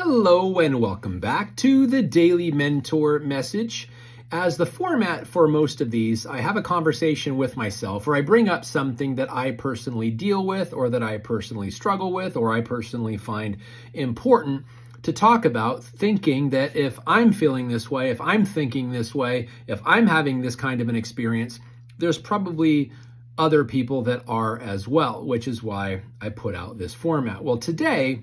Hello and welcome back to the Daily Mentor Message. As the format for most of these, I have a conversation with myself where I bring up something that I personally deal with or that I personally struggle with or I personally find important to talk about, thinking that if I'm feeling this way, if I'm thinking this way, if I'm having this kind of an experience, there's probably other people that are as well, which is why I put out this format. Well, today,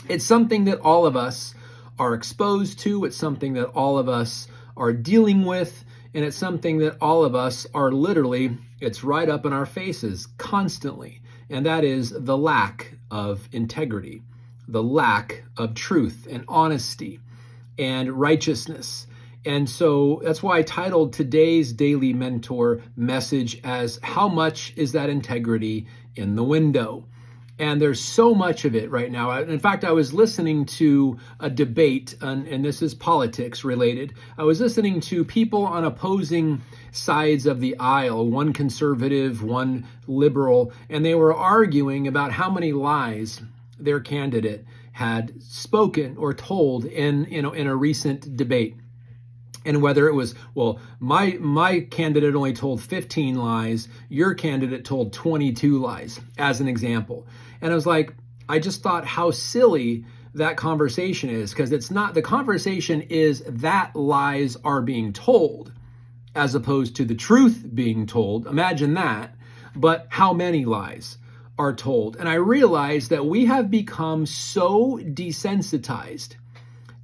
it's something that all of us are exposed to. It's something that all of us are dealing with. And it's something that all of us are literally, it's right up in our faces constantly. And that is the lack of integrity, the lack of truth and honesty and righteousness. And so that's why I titled today's Daily Mentor Message as How Much is That Integrity in the Window? And there's so much of it right now. In fact, I was listening to a debate, and this is politics related. I was listening to people on opposing sides of the aisle, one conservative, one liberal, and they were arguing about how many lies their candidate had spoken or told in a recent debate. And whether it was, well, my candidate only told 15 lies, your candidate told 22 lies, as an example. And I was like, I just thought how silly that conversation is, because it's not, the conversation is that lies are being told, as opposed to the truth being told. Imagine that. But how many lies are told? And I realized that we have become so desensitized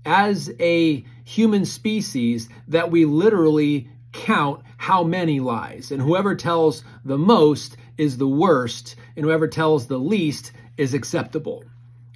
as a human species that we literally count how many lies. And whoever tells the most is the worst, and whoever tells the least is acceptable.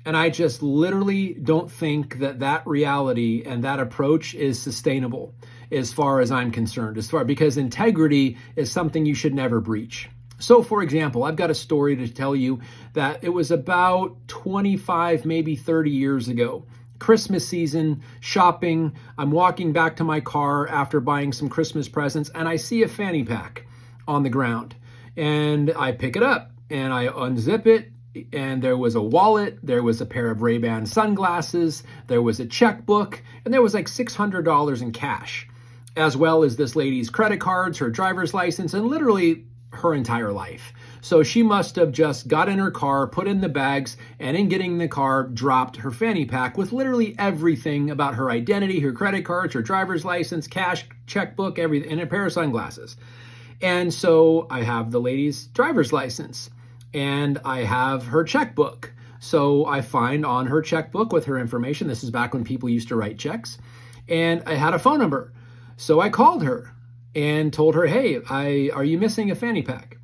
And I just literally don't think that that reality and that approach is sustainable as far as I'm concerned, because integrity is something you should never breach. So, for example, I've got a story to tell you that it was about 25, maybe 30 years ago. Christmas season, shopping. I'm walking back to my car after buying some Christmas presents, and I see a fanny pack on the ground. And I pick it up and I unzip it, and there was a wallet, there was a pair of Ray-Ban sunglasses, there was a checkbook, and there was like $600 in cash, as well as this lady's credit cards, her driver's license, and literally her entire life. So she must have just got in her car, put in the bags, and in getting in the car, dropped her fanny pack with literally everything about her identity, her credit cards, her driver's license, cash, checkbook, everything, and a pair of sunglasses. And so I have the lady's driver's license and I have her checkbook. So I find on her checkbook with her information, this is back when people used to write checks, and I had a phone number. So I called her and told her, hey, are you missing a fanny pack?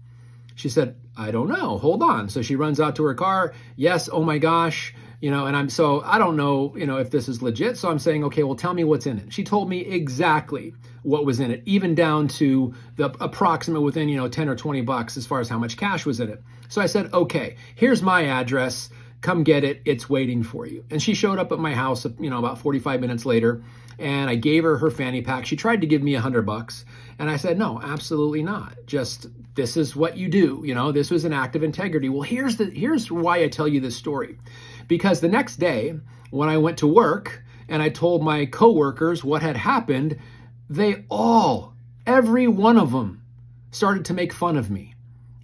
She said, I don't know. Hold on. So she runs out to her car. Yes. Oh my gosh. And I don't know, if this is legit. So I'm saying, okay, well, tell me what's in it. She told me exactly what was in it, even down to the approximate within, $10 or $20 as far as how much cash was in it. So I said, okay, here's my address. Come get it. It's waiting for you. And she showed up at my house, about 45 minutes later, and I gave her her fanny pack. She tried to give me $100, and I said, no, absolutely not. Just, this is what you do. This was an act of integrity. Well, here's why I tell you this story. Because the next day when I went to work and I told my coworkers what had happened, every one of them started to make fun of me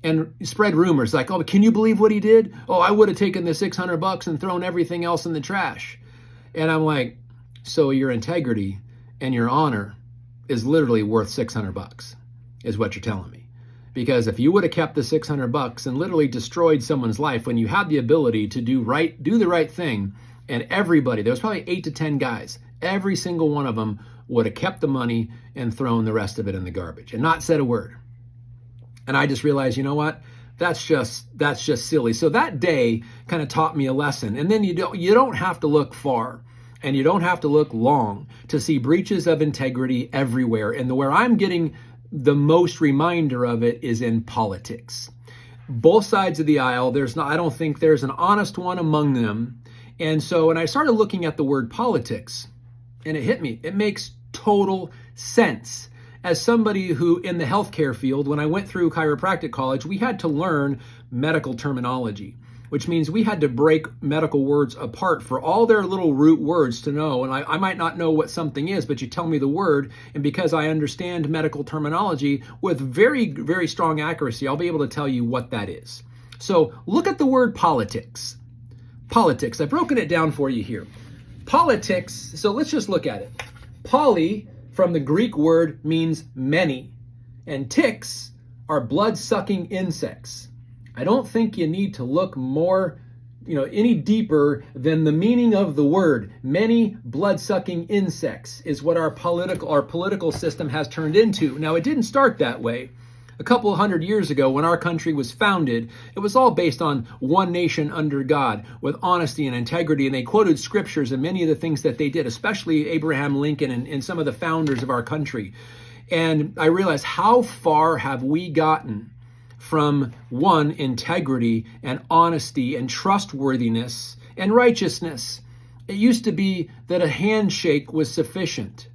and spread rumors like, oh, can you believe what he did? Oh, I would have taken the $600 and thrown everything else in the trash. And I'm like, so your integrity and your honor is literally worth $600, is what you're telling me. Because if you would have kept the $600 and literally destroyed someone's life when you had the ability to do the right thing, and everybody, there was probably 8 to 10 guys, every single one of them would have kept the money and thrown the rest of it in the garbage and not said a word. And I just realized, you know what? That's just silly. So that day kind of taught me a lesson. And then you don't have to look far, and you don't have to look long to see breaches of integrity everywhere. And where I'm getting the most reminder of it is in politics. Both sides of the aisle, I don't think there's an honest one among them. And so when I started looking at the word politics, and it hit me, it makes total sense. As somebody who in the healthcare field, when I went through chiropractic college, we had to learn medical terminology. which means we had to break medical words apart for all their little root words to know. And I might not know what something is, but you tell me the word, and because I understand medical terminology with very, very strong accuracy, I'll be able to tell you what that is. So look at the word politics. Politics. I've broken it down for you here. Politics, so let's just look at it. Poly, from the Greek word, means many, and ticks are blood-sucking insects. I don't think you need to look more, any deeper than the meaning of the word. Many blood-sucking insects is what our political system has turned into. Now, it didn't start that way. A couple hundred years ago, when our country was founded, it was all based on one nation under God with honesty and integrity. And they quoted scriptures and many of the things that they did, especially Abraham Lincoln and some of the founders of our country. And I realized, how far have we gotten from one, integrity and honesty and trustworthiness and righteousness? It used to be that a handshake was sufficient.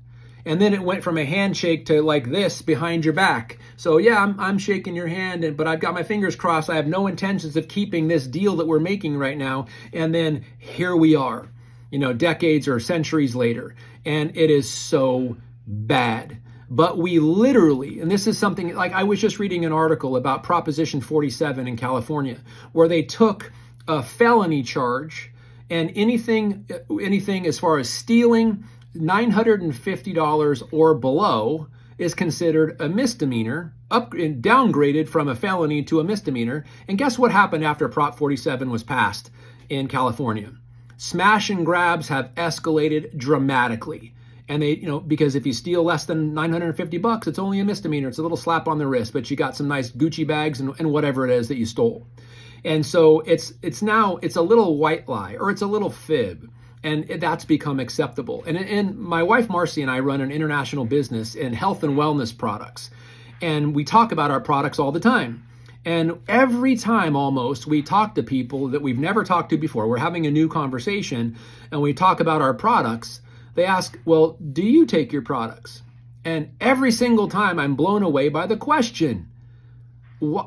And then it went from a handshake to like this behind your back. So yeah, I'm shaking your hand, but I've got my fingers crossed. I have no intentions of keeping this deal that we're making right now. And then here we are, decades or centuries later. And it is so bad. But we literally, and this is something like, I was just reading an article about Proposition 47 in California, where they took a felony charge and anything as far as stealing $950 or below is considered a misdemeanor, downgraded from a felony to a misdemeanor. And guess what happened after Prop 47 was passed in California? Smash and grabs have escalated dramatically. And they, because if you steal less than $950, it's only a misdemeanor. It's a little slap on the wrist, but you got some nice Gucci bags and whatever it is that you stole. And so it's a little white lie, or it's a little fib. And that's become acceptable. And my wife, Marcy, and I run an international business in health and wellness products. And we talk about our products all the time. And every time almost we talk to people that we've never talked to before, we're having a new conversation and we talk about our products, they ask, well, do you take your products? And every single time I'm blown away by the question.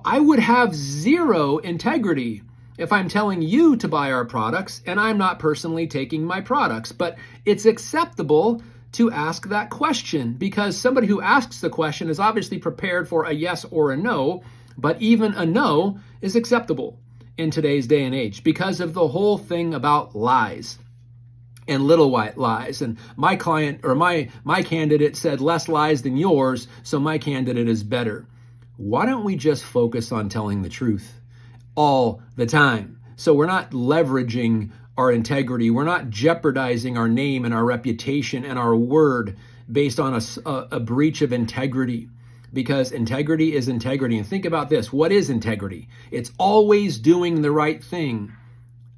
I would have zero integrity if I'm telling you to buy our products and I'm not personally taking my products. But it's acceptable to ask that question because somebody who asks the question is obviously prepared for a yes or a no, but even a no is acceptable in today's day and age because of the whole thing about lies and little white lies. And my client or my candidate said less lies than yours, so my candidate is better. Why don't we just focus on telling the truth all the time? So we're not leveraging our integrity. We're not jeopardizing our name and our reputation and our word based on a breach of integrity, because integrity is integrity. And think about this. What is integrity? It's always doing the right thing,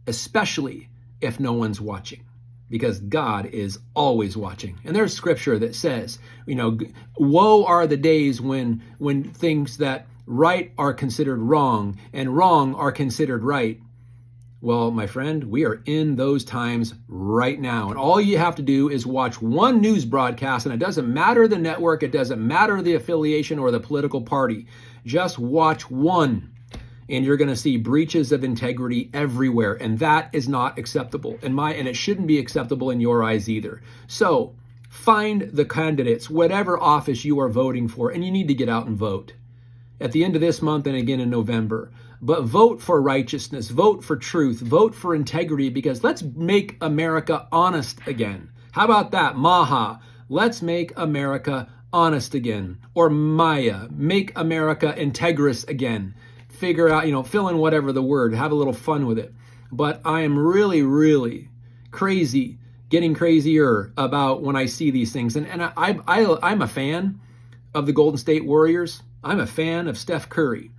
especially if no one's watching, because God is always watching. And there's scripture that says, woe are the days when things that right are considered wrong and wrong are considered right. Well, my friend, we are in those times right now. And all you have to do is watch one news broadcast, and it doesn't matter the network, it doesn't matter the affiliation or the political party. Just watch one, and you're going to see breaches of integrity everywhere. And that is not acceptable and it shouldn't be acceptable in your eyes either. So find the candidates, whatever office you are voting for, and you need to get out and vote at the end of this month and again in November. But vote for righteousness, vote for truth, vote for integrity, because let's make America honest again. How about that? Maha, let's make America honest again. Or Maya, make America integrous again. Figure out, fill in whatever the word, have a little fun with it. But I am really, really crazy, getting crazier about when I see these things. And I'm a fan of the Golden State Warriors. I'm a fan of Steph Curry.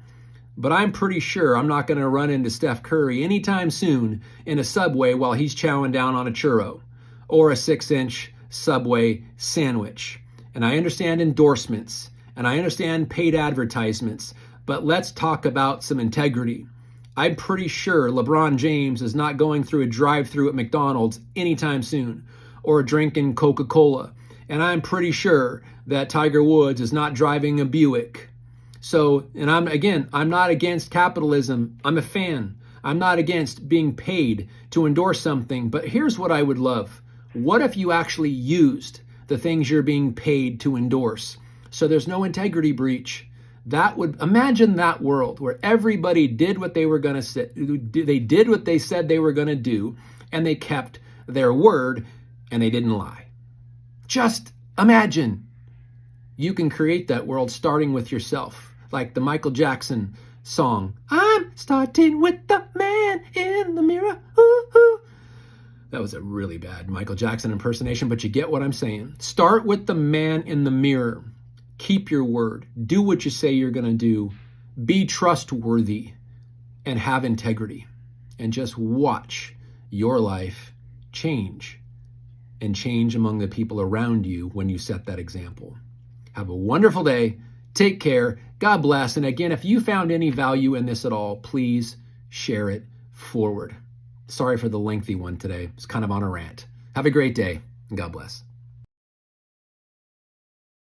But I'm pretty sure I'm not going to run into Steph Curry anytime soon in a Subway while he's chowing down on a churro or a 6-inch Subway sandwich. And I understand endorsements and I understand paid advertisements, but let's talk about some integrity. I'm pretty sure LeBron James is not going through a drive-through at McDonald's anytime soon or drinking Coca-Cola. And I'm pretty sure that Tiger Woods is not driving a Buick. So, and I'm not against capitalism. I'm a fan I'm not against being paid to endorse something, but here's what I would love. What if you actually used the things you're being paid to endorse? So there's no integrity breach. Imagine that world where everybody did what they were going to say. They did what they said they were going to do, and they kept their word, and they didn't lie. Just imagine. You can create that world starting with yourself. Like the Michael Jackson song, I'm starting with the man in the mirror. Ooh, ooh. That was a really bad Michael Jackson impersonation, but you get what I'm saying. Start with the man in the mirror. Keep your word. Do what you say you're going to do. Be trustworthy and have integrity. And just watch your life change and change among the people around you when you set that example. Have a wonderful day. Take care. God bless. And again, if you found any value in this at all, please share it forward. Sorry for the lengthy one today. It's kind of on a rant. Have a great day, and God bless.